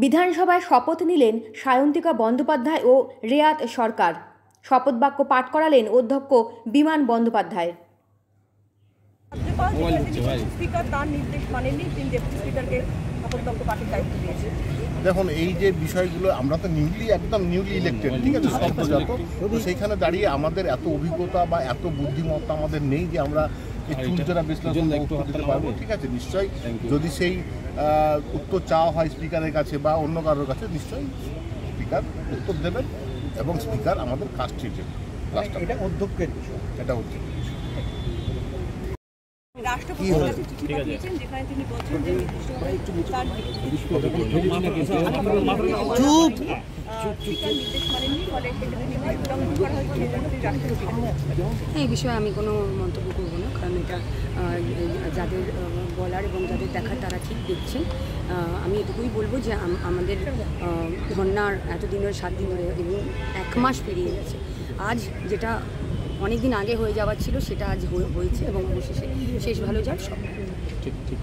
বিধানসভায় শপথ নিলেন সায়ন্তিকা বন্দ্যোপাধ্যায় ও রেয়াত সরকার। শপথ বাক্য পাঠ করালেন অধ্যক্ষ বিমান বন্দ্যোপাধ্যায়। দেখুন, এই যে বিষয়গুলো আমরা তো একদম নিউলি ইলেক্টেড, ঠিক আছে, সদ্যজাত, তো সেইখানে দাঁড়িয়ে আমাদের এত অভিজ্ঞতা বা এত বুদ্ধিমত্তা আমাদের নেই যে আমরা এই চুলচেরা বিশ্লেষণ করতে পারবো। ঠিক আছে, নিশ্চয়ই যদি সেই উত্তর চাওয়া হয় স্পিকারের কাছে বা অন্য কারোর কাছে, নিশ্চয়ই স্পিকার উত্তর দেবেন এবং স্পিকার আমাদের কাজ ঠিক দেবেন। এটা অধ্যক্ষের বিষয়, এটা হচ্ছে এই বিষয়ে আমি কোনো মন্তব্য করব না, কারণ এটা যাদের বলার এবং যাদের দেখার তারা ঠিক দেখছেন। আমি এটুকুই বলবো যে আমাদের ধর্নার এতদিনের 7 দিন ধরে এবং 1 মাস পেরিয়ে গেছে। আজ যেটা অনেক দিন আগে হয়ে যাওয়ার ছিল সেটা আজ হয়েছে এবং অবশেষে শেষ ভালো যাক সব। ঠিক ঠিক।